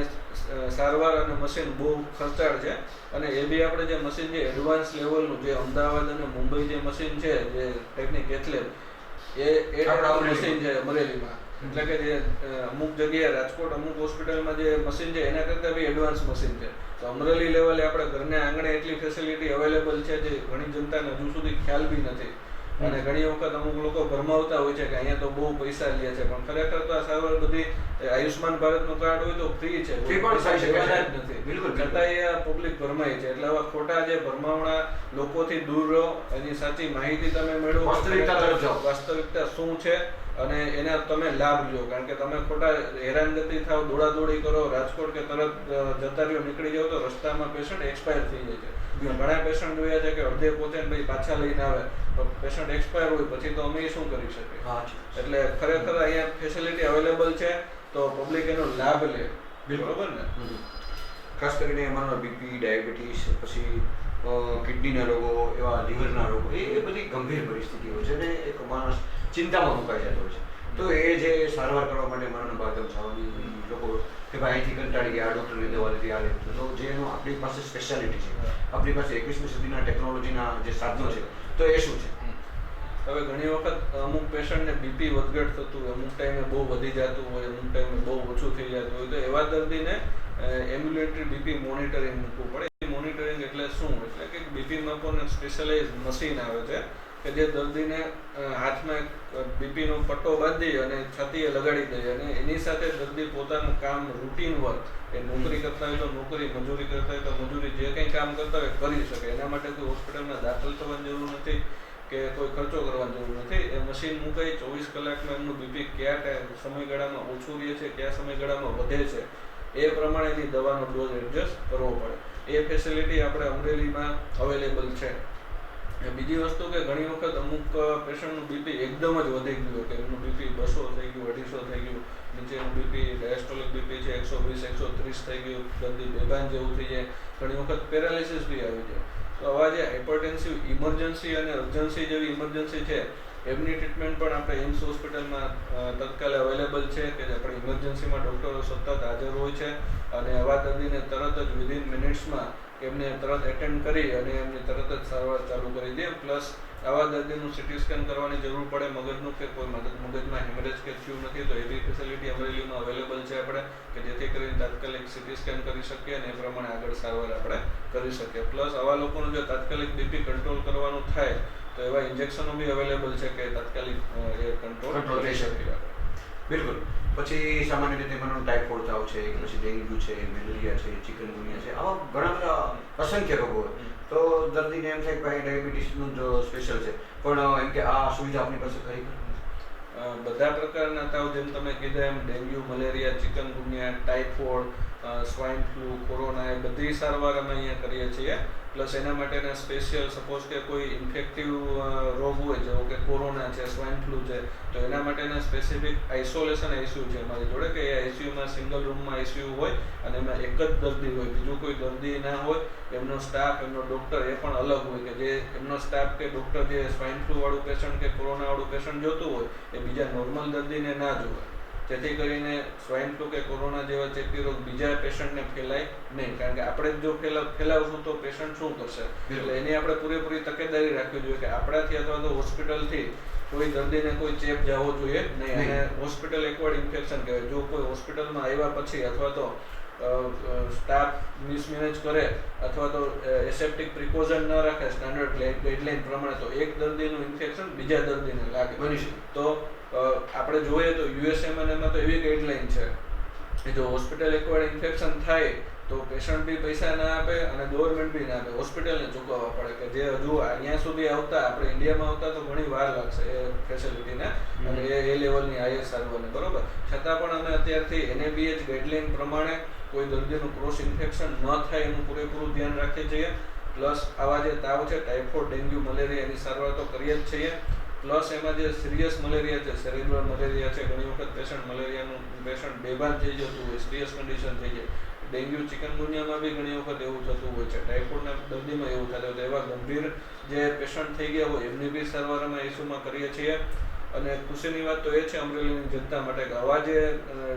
સારવાર અને મશીન બહુ ખર્ચાળ છે અને એ બી આપણે જે મશીન છે એડવાન્સ લેવલનું જે અમદાવાદ અને મુંબઈ જે મશીન છે જે ટાઈપની કેથલેબ એ મશીન છે અમરેલીમાં. એટલે કે જે અમુક જગ્યાએ રાજકોટ અમુક હોસ્પિટલમાં જે મશીન છે એના કરતાં બી એડવાન્સ મશીન છે. તો અમરેલી લેવલે આપણે ઘરના આંગણે એટલી ફેસિલિટી અવેલેબલ છે જે ઘણી જનતાને હજુ સુધી ખ્યાલ બી નથી. અને ઘણી વખત અમુક લોકો ભરમાવતા હોય છે કે અહીંયા તો બહુ પૈસા લે છે પણ ખરેખર તો આ સારવાર બધી આયુષ્માન ભારતનું કાર્ડ હોય તો ફ્રી છે, ફ્રી પણ થઈ શકે છે. જ નથી. બિલકુલ. છતાંય પબ્લિક ભરમાય છે. એટલે આવા ખોટા જે ભરમાવણા લોકોથી દૂર રહો, એની સાચી માહિતી તમે મેળવો, વાસ્તવિકતા તરફ જાઓ, વાસ્તવિકતા શું છે અને એના તમે લાભ લો. કારણ કે તમે ખોટા હેરાનગતિ થાવ, દોડાદોડી કરો, રાજકોટ કે તરત જતા રહ્યો નીકળી જાવ તો રસ્તામાં પેશન્ટ એક્સપાયર થઈ જાય છે. ઘણા પેશન્ટ જોયા છે કે અડધે પહોંચે ને ભાઈ પાછા લઈને આવે તો પેશન્ટ એક્સપાયર હોય પછી તો અમે શું કરી શકીએ. એટલે ખરેખર અહીંયા ફેસિલિટી અવેલેબલ છે તો પબ્લિક એનો લાભ લે. બરોબર ને? ખાસ કરીને અમારા બીપી, ડાયાબિટીસ, પછી કિડનીના રોગો, એવા લીવરના રોગો, એ બધી ગંભીર પરિસ્થિતિઓ છે ને એક માણસ ચિંતામાં મુકાઈ જતો હોય છે. તો એ જે સારવાર કરવા માટે મરણ બાદમ થવાની લોકો કે ભાઈ અહીંથી કંટાળી ગયા, આ ડૉક્ટરની દવા લીધી, આ લીધું, તો જે એનું આપણી પાસે સ્પેશિયાલિટી છે, આપણી પાસે 21મી સદીના ટેકનોલોજીના જે સાધનો છે તો એ શું છે? હવે ઘણી વખત અમુક પેશન્ટને બીપી વધઘટ થતું હોય, અમુક ટાઈમે બહુ વધી જતું હોય, અમુક ટાઈમે બહુ ઓછું થઈ જતું હોય, તો એવા દર્દીને એમ્બ્યુલેટરી બીપી મોનિટરિંગ મૂકવું પડે. મોનિટરિંગ એટલે શું? એટલે કે બીપી માપવાનું સ્પેશિયલાઇઝ મશીન આવે છે કે જે દર્દીને હાથમાં બીપીનો પટ્ટો બાંધી અને છાતીએ લગાડી દે અને એની સાથે દર્દી પોતાનું કામ રૂટીન વર્ક, એ નોકરી કરતા હોય તો નોકરી, મજૂરી કરતા હોય તો મજૂરી, જે કંઈ કામ કરતા હોય કરી શકે. એના માટે કોઈ હોસ્પિટલમાં દાખલ થવાની જરૂર નથી કે કોઈ ખર્ચો કરવાની જરૂર નથી. એ મશીન મુકાઈ 24 કલાકમાં એમનું બીપી કયા સમયગાળામાં ઓછું રહે છે, કયા સમયગાળામાં વધે છે, એ પ્રમાણે એની દવાનો ડોઝ એડજસ્ટ કરવો પડે. એ ફેસિલિટી આપણે અમરેલીમાં અવેલેબલ છે. બીજી વસ્તુ કે ઘણી વખત અમુક પેશન્ટનું બીપી એકદમ જ વધી ગયું કે એમનું બીપી 200 થઈ ગયું, 250 થઈ ગયું, નીચેનું બીપી ડાયસ્ટોલિક બીપી છે 120, 130 થઈ ગયું, દર્દી બેભાન જેવું થઈ જાય, ઘણી વખત પેરાલિસિસ બી આવી જાય. તો આવા જે હાઇપરટેન્સિવ ઇમરજન્સી અને અર્જન્સી જેવી ઇમરજન્સી છે એમની ટ્રીટમેન્ટ પણ આપણે એમ્સ હોસ્પિટલમાં તત્કાલે અવેલેબલ છે કે આપણે ઇમરજન્સીમાં ડૉક્ટરો સતત હાજર હોય છે અને આવા દર્દીને તરત જ વિધિન મિનિટ્સમાં એમને તરત એટેન્ડ કરી અને એમની તરત જ સારવાર ચાલુ કરી દે. પ્લસ આવા દર્દીનું સીટી સ્કેન કરવાની જરૂર પડે મગજનું કે કોઈ મગજમાં હેમરેજ કે થયું નથી તો એવી ફેસિલિટી અમરેલીમાં અવેલેબલ છે આપણે કે જેથી કરીને તાત્કાલિક સીટી સ્કેન કરી શકીએ અને એ પ્રમાણે આગળ સારવાર આપણે કરી શકીએ. પ્લસ આવા લોકોનું જો તાત્કાલિક બીપી કંટ્રોલ કરવાનું થાય તો એવા ઇન્જેક્શનો બી અવેલેબલ છે કે તાત્કાલિક એ કંટ્રોલ કરી શકીએ. બિલકુલ. પછી સામાન્ય રીતે મને ટાઇફોઇડ તાવ છે, પછી ડેન્ગ્યુ છે, મેલેરિયા છે, ચિકનગુનિયા છે, આવા ઘણા બધા અસંખ્ય રોગો હોય તો દર્દીને એમ થાય કે ભાઈ ડાયાબિટીસનું જ સ્પેશિયલ છે, પણ એમ કે આ સુવિધા આપણી પાસે ખરી? બધા પ્રકારના તાવ જેમ તમે કીધા એમ dengue, malaria, chikungunya, typhoid, swine flu, corona, એ બધી સારવાર અમે અહીંયા કરીએ છીએ. પ્લસ એના માટેના સ્પેશિયલ સપોઝ કે કોઈ ઇન્ફેક્ટિવ રોગ હોય જેવો કે કોરોના છે, સ્વાઇન ફ્લૂ છે, તો એના માટેના સ્પેસિફિક આઇસોલેશન આઈસીયુ છે અમારી જોડે કે એ આઈસીયુમાં સિંગલ રૂમમાં આઈસીયુ હોય અને એમાં એક જ દર્દી હોય, બીજું કોઈ દર્દી ના હોય. એમનો સ્ટાફ, એમનો ડૉક્ટર એ પણ અલગ હોય કે જે એમનો સ્ટાફ કે ડૉક્ટર જે સ્વાઇન ફ્લૂ વાળું પેશન્ટ કે કોરોના વાળું પેશન્ટ જોતું હોય એ બીજા નોર્મલ દર્દીને ના જોવે. જેથી કરીને સ્વાઇન ફ્લૂ કે કોરોના જેવા ચેપી રોગ બીજા પેશન્ટને ફેલાય નહીં, કારણ કે આપણે જ જો ફેલાવશું તો પેશન્ટ શું કરશે. એટલે એની આપણે પૂરેપૂરી તકેદારી રાખવી જોઈએ કે આપણાથી અથવા તો હોસ્પિટલથી કોઈ દર્દીને કોઈ ચેપ જવો જોઈએ નહીં. અને હોસ્પિટલ એક્વાયર્ડ ઇન્ફેક્શન કહેવાય. જો કોઈ હોસ્પિટલમાં આવ્યા પછી અથવા તો સ્ટાફ મિસમેનેજ કરે અથવા તો એસેપ્ટિક પ્રિકોઝન ન રાખે સ્ટાન્ડર્ડ ગાઈડલાઇન પ્રમાણે, તો એક દર્દીનું ઇન્ફેક્શન બીજા દર્દીને લાગે. તો આપણે જોઈએ તો યુએસએમાં તો એવી ગાઈડલાઇન છે કે જો હોસ્પિટલ એક્વાયર્ડ ઇન્ફેક્શન થાય તો પેશન્ટ બી પૈસા ના આપે અને ગવર્મેન્ટ બી ના આપે, હોસ્પિટલને ચૂકવવા પડે. કે જે હજુ અહીંયા સુધી આવતા, આપણે ઇન્ડિયામાં આવતા તો ઘણી વાર લાગશે એ ફેસિલિટીને અને એ લેવલની આઈએસ આવવાને, બરોબર. છતાં પણ અમે અત્યારથી NABH ગાઈડલાઇન પ્રમાણે કોઈ દર્દીનું ક્રોસ ઇન્ફેક્શન ન થાય એનું પૂરેપૂરું ધ્યાન રાખીએ છીએ. પ્લસ આવા જે તાવ છે, ટાઇફોઇડ, ડેન્ગ્યુ, મલેરિયા, એની સારવાર તો કરીએ જ છીએ. પ્લસ એમાં જે સિરિયસ મલેરિયા છે, સેરેબ્રલ મલેરિયા છે, ઘણી વખત પેશન્ટ બેભાન થઈ જતું હોય, સિરિયસ કન્ડિશન થઈ જાય. ડેન્ગ્યુ, ચિકનગુનિયામાં બી ઘણી વખત એવું થતું હોય છે, ટાઇફોઇડના દર્દીમાં એવું થતું હોય. તો એવા ગંભીર જે પેશન્ટ થઈ ગયા હોય એમની બી સારવાર અમે આઈસીયુમાં કરીએ છીએ. અને ખુશીની વાત તો એ છે અમરેલીની જનતા માટે કે આવા જે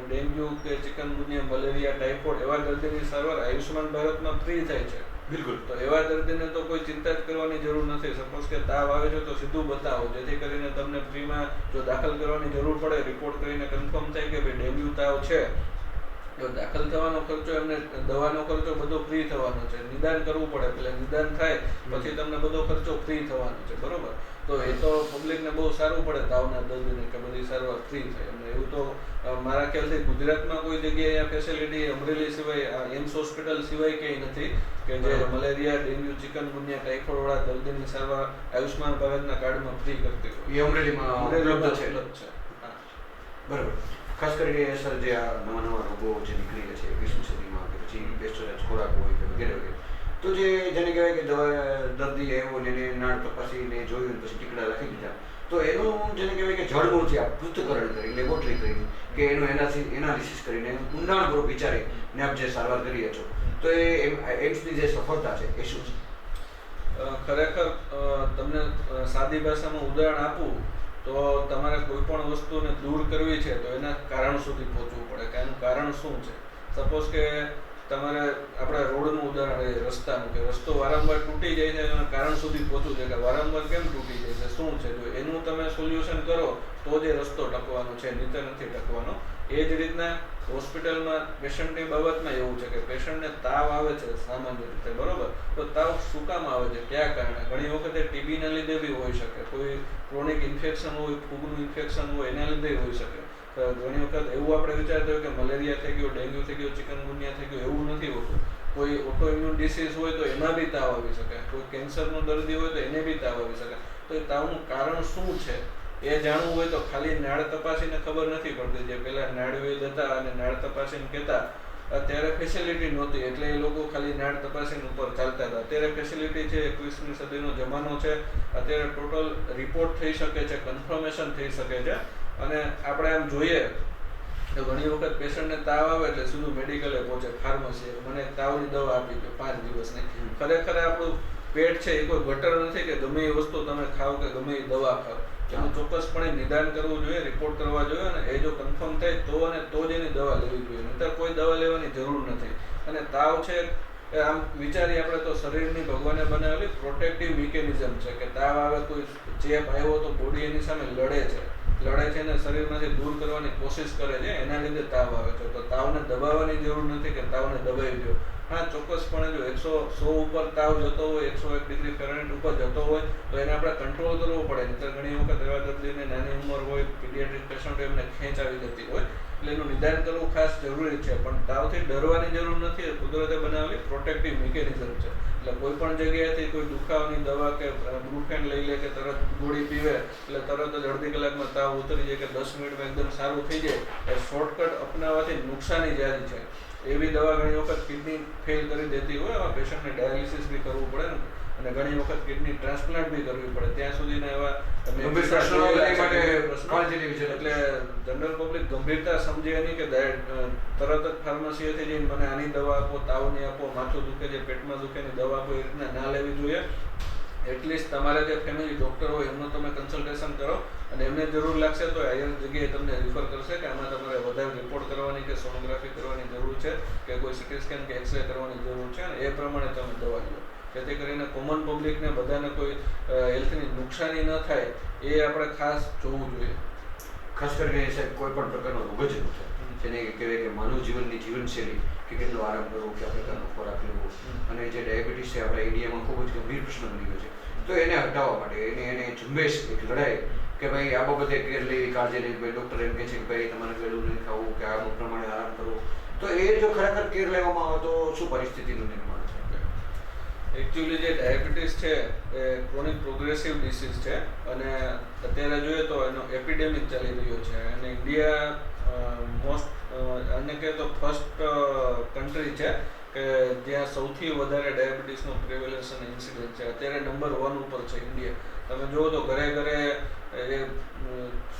ડેન્ગ્યુ કે ચિકનગુનિયા, મલેરિયા, ટાઇફોઇડ એવા દર્દીની સારવાર આયુષ્યમાન ભારતમાં ફ્રી થાય છે. બિલકુલ. તો એવા દર્દીને તો કોઈ ચિંતા જ કરવાની જરૂર નથી. સપોઝ કે તાવ આવે છે તો સીધું બતાવો, જેથી કરીને તમને ફ્રીમાં જો દાખલ કરવાની જરૂર પડે, રિપોર્ટ કરીને કન્ફર્મ થાય કે ભાઈ ડેન્ગ્યુ તાવ છે, તો દાખલ થવાનો ખર્ચો, એમને દવાનો ખર્ચો બધો ફ્રી થવાનો છે. નિદાન કરવું પડે, પેલા નિદાન થાય પછી તમને બધો ખર્ચો ફ્રી થવાનો છે, બરોબર. તો એ તો પબ્લિકને બહુ સારું પડે તાવના દર્દીને કે બધી સારવાર ફ્રી થાય. અને એવું તો મારા ખ્યાલથી ગુજરાતમાં કોઈ જગ્યાએ આ ફેસિલિટી અમરેલી સિવાય, એમ્સ હોસ્પિટલ સિવાય ક્યાંય નથી કે જે મલેરિયા, ડેન્ગ્યુ, ચિકનગુનિયા, ટાઇફોઇડ વાળા દર્દીની સારવાર આયુષ્યમાન ભારતના કાર્ડમાં ફ્રી કરતી હોય. એ અમરેલીમાં ઉપલબ્ધ છે. બરાબર. ખાસ કરીને સર જે આ નવા રોગો જે નીકળી રહ્યા છે 20મી સદીમાં, કે પછી પેસ્ટરાઇઝ ખોરાક હોય કે વગેરે વગેરે, તો જે જેને કહેવાય કે દર્દી આવ્યો ને એને નાળ તપાસીને જોયું પછી ટીકડા લખી દીધા, તો એનું જેને કહેવાય કે જળમૂળથી આ પૃથ્થકરણ કરી, લેબોરેટરી કરીને કે એનું એનાલિસિસ કરીને ઊંડાણપૂર્વક વિચારીને આપ જે સારવાર કરી રહ્યા છો, તો એ એમ્સની જે સફળતા છે એ શું છે? ખરેખર તમને સાદી ભાષામાં ઉદાહરણ આપું તો તમારે કોઈ પણ વસ્તુને દૂર કરવી છે તો એના કારણ સુધી પહોંચવું પડે કે એનું કારણ શું છે. સપોઝ કે તમારે આપણે રોડનું ઉદાહરણ લઈએ, રસ્તાનું, કે રસ્તો વારંવાર તૂટી જાય છે, એના કારણ સુધી પહોંચવું છે કે વારંવાર કેમ તૂટી જાય છે, શું છે. જો એનું તમે સોલ્યુશન કરો તો જે રસ્તો ટકવાનો છે, નીચે નથી ટકવાનો. એ જ રીતના હોસ્પિટલમાં પેશન્ટની બાબતમાં એવું છે કે પેશન્ટને તાવ આવે છે સામાન્ય રીતે, બરોબર. તો તાવ શું કામ આવે છે, કયા કારણે? ઘણી વખતે ટીબીના લીધે બી હોઈ શકે, કોઈ ક્રોનિક ઇન્ફેક્શન હોય, ફૂગનું ઇન્ફેક્શન હોય, એના લીધે હોઈ શકે. ઘણી વખત એવું આપણે વિચારતા હોય કે મલેરિયા થઈ ગયો, ડેન્ગ્યુ થઈ ગયો, ચિકનગુનિયા થઈ ગયો, એવું નથી હોતું. કોઈ ઓટો ઇમ્યુન ડિસીઝ હોય તો એમાં બી તાવ આવી શકે, કોઈ કેન્સરનો દર્દી હોય તો એને બી તાવ આવી શકે. તો એ તાવનું કારણ શું છે એ જાણવું હોય તો ખાલી નાળ તપાસીને ખબર નથી પડતી. જે પેલા નાડવેદ હતા અને નાળ તપાસીને કહેતા, અત્યારે ફેસિલિટી નહોતી એટલે એ લોકો ખાલી નાળ તપાસીને ઉપર ચાલતા હતા. અત્યારે ફેસિલિટી છે, 21મી સદીનો જમાનો છે, અત્યારે ટોટલ રિપોર્ટ થઈ શકે છે, કન્ફર્મેશન થઈ શકે છે. અને આપણે આમ જોઈએ તો ઘણી વખત પેશન્ટને તાવ આવે એટલે સીધું મેડિકલે પહોંચે, ફાર્મસી, મને તાવની દવા આપી દો 5 દિવસની. ખરેખર આપણું પેટ છે એ કોઈ ગટર નથી કે ગમે એ વસ્તુ તમે ખાઓ કે ગમે એ દવા ખાઓ. એનું ચોક્કસપણે નિદાન કરવું જોઈએ, રિપોર્ટ કરવા જોઈએ, અને એ જો કન્ફર્મ થાય તો અને તો જ એની દવા લેવી જોઈએ, નહીંતર કોઈ દવા લેવાની જરૂર નથી. અને તાવ છે આમ વિચારીએ આપણે તો શરીરની ભગવાને બનાવેલી પ્રોટેક્ટિવ મિકેનિઝમ છે કે તાવ આવે, કોઈ ચેપ આવ્યો તો બોડી એની સામે લડે છે અને શરીરમાંથી દૂર કરવાની કોશિશ કરે છે, એના લીધે તાવ આવે છે. તો તાવને દબાવવાની જરૂર નથી કે તાવને દબાવી દો. હા, ચોક્કસપણે જો 100 ઉપર તાવ જતો હોય, 101 ડિગ્રી ફેરનહીટ ઉપર જતો હોય તો એને આપણે કંટ્રોલ કરવો પડે. નહીંતર ઘણી વખત એવા દર્દીને નાની ઉંમર હોય, પીડિયાટ્રિક પેશન્ટ એમને ખેંચ આવી જતી હોય, એટલે એનું નિદાન કરવું ખાસ જરૂરી છે. પણ તાવથી ડરવાની જરૂર નથી, કુદરતે બનાવેલી પ્રોટેક્ટિવ મિકેનિઝમ છે. એટલે કોઈ પણ જગ્યાએથી કોઈ દુખાવાની દવા કે બ્રુફેન લઈ લે કે તરત ગોળી પીવે એટલે તરત જ અડધી કલાકમાં તાવ ઉતરી જાય કે 10 મિનિટમાં એકદમ સારું થઈ જાય, એ શોર્ટકટ અપનાવવાથી નુકસાની જારી છે. એવી દવા ઘણી વખત કિડની ફેલ કરી દેતી હોય, આવા પેશન્ટને ડાયાલિસિસ બી કરવું પડે ને, અને ઘણી વખત કિડની ટ્રાન્સપ્લાન્ટ બી કરવી પડે. ત્યાં સુધીના એવા એટલે જનરલ પબ્લિક ગંભીરતા સમજે નહીં કે તરત જ ફાર્મસીએથી જઈને મને આની દવા આપો, તાવની આપો, માથું દુખે છે, પેટમાં દુખેની દવા આપો, એ રીતના ના લેવી જોઈએ. એટલીસ્ટ તમારા જે ફેમિલી ડૉક્ટર હોય એમનો તમે કન્સલ્ટેશન કરો અને એમને જરૂર લાગશે તો હાયર જગ્યાએ તમને રિફર કરશે કે આમાં તમારે વધારે રિપોર્ટ કરવાની કે સોનોગ્રાફી કરવાની જરૂર છે કે કોઈ સિટી સ્કેન કે એક્સરે કરવાની જરૂર છે અને એ પ્રમાણે તમે દવા લો, જેથી કરીને કોમન પબ્લિકને બધાને કોઈ હેલ્થની નુકસાની ન થાય એ આપણે ખાસ જોવું જોઈએ. ખાસ કરીને સાહેબ કોઈ પણ પ્રકારનો રોગ જ ન થાય, જેને કહેવાય કે માનવ જીવનની જીવનશૈલી કે કેટલો આરામ કરવો, કયા પ્રકારનો ખોરાક લેવો, અને જે ડાયાબિટીસ છે આપણા ઇન્ડિયામાં ખૂબ જ ગંભીર પ્રશ્ન બની ગયો છે, તો એને હટાવવા માટે એને ઝુંબેશ એક લડાઈ કે ભાઈ આ બાબતે કેર લેવી, કાળજી લેવી. ભાઈ ડૉક્ટર એમ કહે છે કે ભાઈ તમારે વહેલું નહીં ખાવું કે આ પ્રમાણે આરામ કરવો, તો એ જો ખરેખર કેર લેવામાં આવે તો શું પરિસ્થિતિનું નિર્માણ થાય? એકચ્યુઅલી જે ડાયાબિટીસ છે એ ક્રોનિક પ્રોગ્રેસિવ ડિસીઝ છે અને અત્યારે જોઈએ તો એનો એપિડેમિક ચાલી રહ્યો છે અને ઇન્ડિયા મોસ્ટ અને કે તો ફર્સ્ટ કન્ટ્રી છે કે જ્યાં સૌથી વધારે ડાયાબિટીસનું પ્રિવેલન્સ અને ઇન્સિડન્સ છે. અત્યારે નંબર 1 ઉપર છે ઇન્ડિયા. તમે જુઓ તો ઘરે ઘરે એ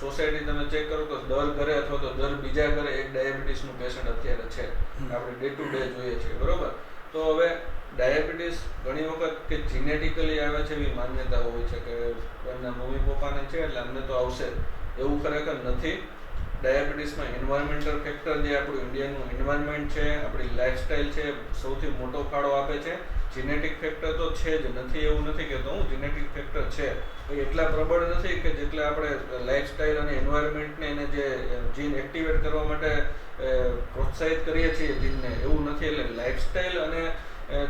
સોસાયટી તમે ચેક કરો તો દર ઘરે અથવા તો દર બીજા ઘરે એક ડાયાબિટીસનું પેશન્ટ અત્યારે છે. આપણે ડે ટુ ડે જોઈએ છીએ, બરોબર. તો હવે ડાયાબિટીસ ઘણી વખત કે જીનેટિકલી આવે છે એવી માન્યતાઓ હોય છે કે એમના મમ્મી પપ્પાને છે એટલે અમને તો આવશે, એવું ખરેખર નથી. ડાયાબિટીસમાં એન્વાયરમેન્ટલ ફેક્ટર જે આપણું ઇન્ડિયાનું એન્વાયરમેન્ટ છે, આપણી લાઇફસ્ટાઈલ છે, સૌથી મોટો ફાળો આપે છે. જીનેટિક ફેક્ટર તો છે જ, નથી એવું નથી કહેતો હું, જીનેટિક ફેક્ટર છે, એટલા પ્રબળ નથી કે જેટલા આપણે લાઇફસ્ટાઈલ અને એન્વાયરમેન્ટને એને જે જીન એક્ટિવેટ કરવા માટે પ્રોત્સાહિત કરીએ છીએ જીનને, એવું નથી. એટલે લાઇફસ્ટાઈલ અને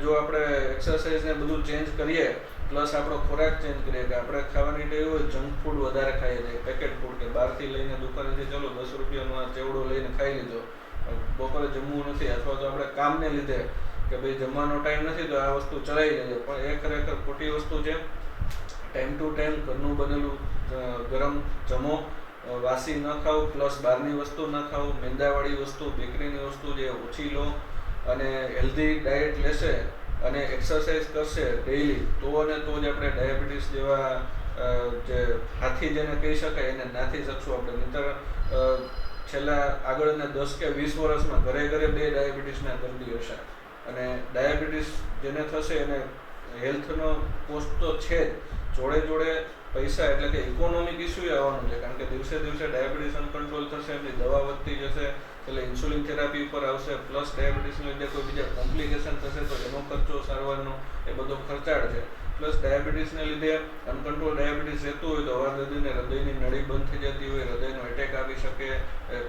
જો આપણે એક્સરસાઇઝ ને બધું ચેન્જ કરીએ, પ્લસ આપણો ખોરાક ચેન્જ કરીએ કે આપણે ખાવાની ટેવ હોય જંક ફૂડ વધારે ખાઈએ છીએ, પેકેટ ફૂડ કે બહારથી લઈને દુકાનેથી ચલો 10 રૂપિયાનો આ ચેવડો લઈને ખાઈ લીધો, બપોરે જમવું નથી, અથવા તો આપણે કામને લીધે કે ભાઈ જમવાનો ટાઈમ નથી તો આ વસ્તુ ચલાવી લેજો, પણ એ ખરેખર ખોટી વસ્તુ છે. ટાઈમ ટુ ટાઈમ ઘરનું બનેલું ગરમ જમો, વાસી ન ખાવ, પ્લસ બહારની વસ્તુ ન ખાવ, મેંદાવાળી વસ્તુ, બેકરીની વસ્તુ જે ઓછી લો અને હેલ્ધી ડાયટ લેશે અને એક્સરસાઇઝ કરશે ડેઈલી, તો અને તો જ આપણે ડાયાબિટીસ જેવા જે હાથી જેને કહી શકાય એને નાથી શકશું આપણે. નહીંતર છેલ્લા આગળના 10 કે 20 વર્ષમાં ઘરે ઘરે 2 ડાયાબિટીસના દર્દી હશે અને ડાયાબિટીસ જેને થશે એને હેલ્થનો કોસ્ટ તો છે જ, જોડે જોડે પૈસા એટલે કે ઇકોનોમિક ઇસ્યુ આવવાનું છે, કારણ કે દિવસે દિવસે ડાયાબિટીસ અનકન્ટ્રોલ થશે, એમની દવા વધતી જશે, એટલે ઇન્સ્યુલિન થેરાપી ઉપર આવશે, પ્લસ ડાયાબિટીસને લીધે કોઈ બીજા કોમ્પ્લિકેશન થશે તો એનો ખર્ચો સારવારનો એ બધો ખર્ચાળ છે. પ્લસ ડાયાબિટીસને લીધે અનકન્ટ્રોલ ડાયાબિટીસ રહેતું હોય તો અવારનદીને હૃદયની નળી બંધ થઈ જતી હોય, હૃદયનો એટેક આવી શકે,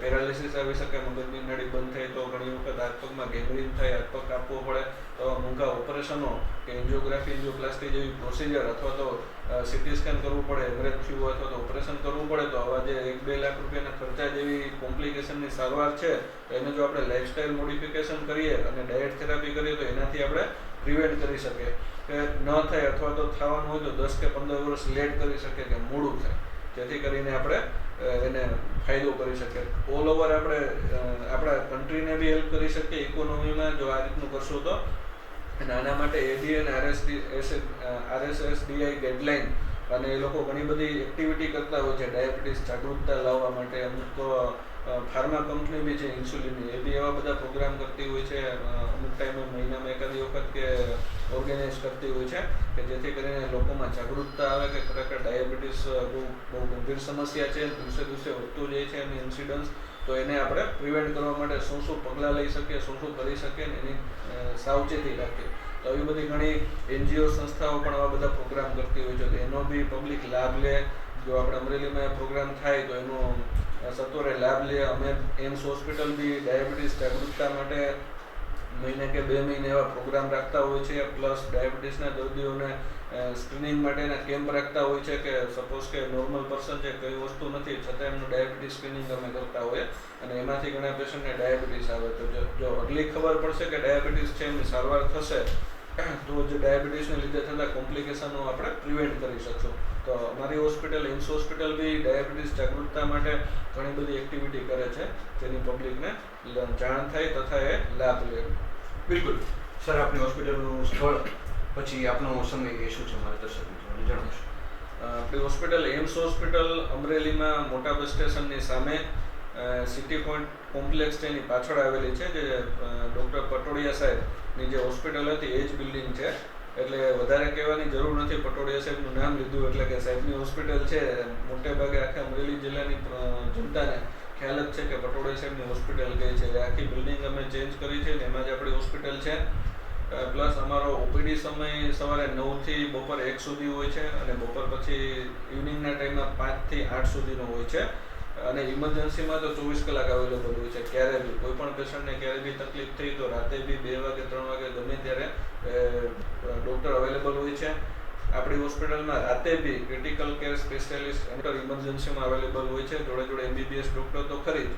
પેરાલિસિસ આવી શકે, મગજની નળી બંધ થાય તો ઘણી વખત હાથ પગમાં ગેંગ્રીન થાય, હાથ પગ કાપવો પડે, તો મોંઘા ઓપરેશનો કે એન્જિયોગ્રાફી, એન્જિયોપ્લાસ્ટી જેવી પ્રોસિજર અથવા તો સિટી સ્કેન કરવું પડે, હેમરેજ થયું હોય અથવા તો ઓપરેશન કરવું પડે, તો આવા જે 1-2 લાખ રૂપિયાના ખર્ચા જેવી કોમ્પ્લિકેશનની સારવાર છે, એને જો આપણે લાઇફસ્ટાઈલ મોડિફિકેશન કરીએ અને ડાયટ થેરાપી કરીએ તો એનાથી આપણે પ્રિવેન્ટ કરી શકીએ કે ન થાય, અથવા તો થવાનું હોય તો 10 કે 15 વર્ષ લેટ કરી શકીએ કે મોડું થાય, જેથી કરીને આપણે એને ફાયદો કરી શકીએ. ઓલ ઓવર આપણે આપણા કન્ટ્રીને બી હેલ્પ કરી શકીએ ઇકોનોમીમાં જો આ રીતનું કરશું તો. અને આના માટે એડી અને RSSDI ગાઈડલાઇન અને એ લોકો ઘણી બધી એક્ટિવિટી કરતા હોય છે ડાયાબિટીસ જાગૃતતા લાવવા માટે. અમુક ફાર્મા કંપની બી છે ઇન્સ્યુલિનની, એ બી એવા બધા પ્રોગ્રામ કરતી હોય છે, અમુક ટાઈમે મહિનામાં એકાદી વખત કે ઓર્ગેનાઇઝ કરતી હોય છે કે જેથી કરીને લોકોમાં જાગૃતતા આવે કે ખરેખર ડાયાબિટીસ બહુ ગંભીર સમસ્યા છે, દિવસે દિવસે વધતું જાય છે એની ઇન્સિડન્સ, તો એને આપણે પ્રિવેન્ટ કરવા માટે શું શું પગલાં લઈ શકીએ, શું શું કરી શકીએ ને એની સાવચેતી રાખીએ. તો આવી બધી ઘણી NGO સંસ્થાઓ પણ આવા બધા પ્રોગ્રામ કરતી હોય છે, તો એનો બી પબ્લિક લાભ લે. જો આપણે અમરેલીમાં પ્રોગ્રામ થાય તો એનો સત્વરે લાભ લે. અમે એમ્સ હોસ્પિટલ બી ડાયાબિટીસ જાગૃતતા માટે મહિને કે 2 મહિને એવા પ્રોગ્રામ રાખતા હોય છે, પ્લસ ડાયાબિટીસના દર્દીઓને સ્ક્રીનિંગ માટેના કેમ્પ રાખતા હોય છે કે સપોઝ કે નોર્મલ પર્સન છે, કઈ વસ્તુ નથી, છતાં એમનું ડાયાબિટીસ સ્ક્રીનિંગ અમે કરતા હોઈએ અને એમાંથી ઘણા પેશન્ટને ડાયાબિટીસ આવે તો જો અગલી ખબર પડશે કે ડાયાબિટીસ છે, એમની સારવાર થશે તો જ ડાયાબિટીસને લીધે થતા કોમ્પ્લિકેશનો આપણે પ્રિવેન્ટ કરી શકશું. તો અમારી હોસ્પિટલ એમ્સ હોસ્પિટલ બી ડાયાબિટીસ જાગૃતતા માટે ઘણી બધી એક્ટિવિટી કરે છે, જેની પબ્લિકને જાણ થાય તથા એ લાભ લે. બિલકુલ સર, આપણી હોસ્પિટલનું સ્થળ પછી આપનો સમય એ શું છે મારા દર્શક મિત્રોને જણાવશો? આપણી હોસ્પિટલ એમ્સ હોસ્પિટલ અમરેલીમાં મોટા બસ સ્ટેશનની સામે સિટી પોઈન્ટ કોમ્પ્લેક્સ છે એની પાછળ આવેલી છે, જે ડૉક્ટર પટોડિયા સાહેબની જે હોસ્પિટલ હતી એ જ બિલ્ડિંગ છે. એટલે વધારે કહેવાની જરૂર નથી. પટોડિયા સાહેબનું નામ લીધું એટલે કે સાહેબની હોસ્પિટલ છે, મોટે ભાગે આખા અમરેલી જિલ્લાની જનતાને ખ્યાલ જ છે કે પટોડિયા સાહેબની હોસ્પિટલ કઈ છે. આખી બિલ્ડિંગ અમે ચેન્જ કરી છે ને એમાં જ આપણી હોસ્પિટલ છે. પ્લસ અમારો ઓપીડી સમય સવારે 9 થી બપોર 1 સુધી હોય છે અને બપોર પછી ઇવનિંગના ટાઈમમાં 5 થી 8 સુધીનો હોય છે. અને ઇમરજન્સીમાં તો 24 કલાક અવેલેબલ હોય છે. ક્યારે બી કોઈ પણ પેશન્ટને ક્યારે બી તકલીફ થઈ તો રાતે બી 2 વાગે 3 વાગે ગમે ત્યારે ડૉક્ટર અવેલેબલ હોય છે. આપણી હોસ્પિટલમાં રાતે બી ક્રિટિકલ કેર સ્પેશિયાલિસ્ટ ઇમરજન્સીમાં અવેલેબલ હોય છે. જોડે જોડે MBBS ડૉક્ટર તો ખરી જ.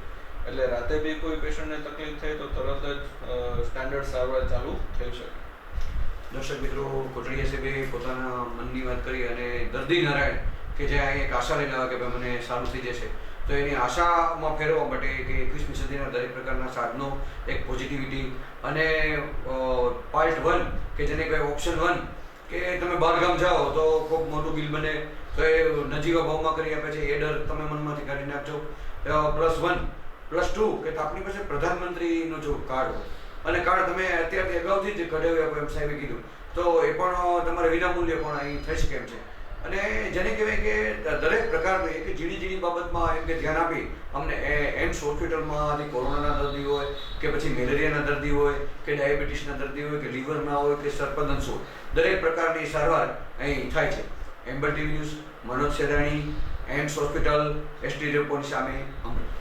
એટલે રાતે બી કોઈ પેશન્ટને તકલીફ થાય તો તરત જ સ્ટાન્ડર્ડ સારવાર ચાલુ થઈ શકે. દર્શક મિત્રો, કોટડીયા સાહેબે પોતાના મનની વાત કરી અને દર્દી નારાયણ કે જે અહીં એક આશા લઈને આવે કે ભાઈ મને સારું થઈ જશે, તો એની આશામાં ફેરવવા માટે કે 21મી સદીના દરેક પ્રકારના સાધનો, એક પોઝિટિવિટી અને પાર્ટ 1 કે જેને કહેવાય ઓપ્શન 1 કે તમે બહારગામ જાઓ તો ખૂબ મોટું બિલ બને તો એ નજીવા ભાવમાં કરી આપે છે. એ ડર તમે મનમાંથી કાઢી નાખજો. +1 +2 કે આપણી પાસે પ્રધાનમંત્રીનો જો કાર્ડ હોય અને કાર્ડ તમે અત્યારથી અગાઉથી જ કઢાવી આપો એમ સાહેબે કીધું તો એ પણ તમારે વિનામૂલ્ય પણ અહીં થઈ શકે એમ છે. અને જેને કહેવાય કે દરેક પ્રકારની એક ઝીણી બાબતમાં એમ કે ધ્યાન આપી અમને એમ્સ હોસ્પિટલમાં કોરોનાના દર્દી હોય કે પછી મેલેરિયાના દર્દી હોય કે ડાયાબિટીસના દર્દી હોય કે લીવરના હોય કે સર્પદંશ હોય, દરેક પ્રકારની સારવાર અહીં થાય છે. Amber TV news, Manoj Serani, AIMS hospital, SD ડેપોની સામે અમરેલી.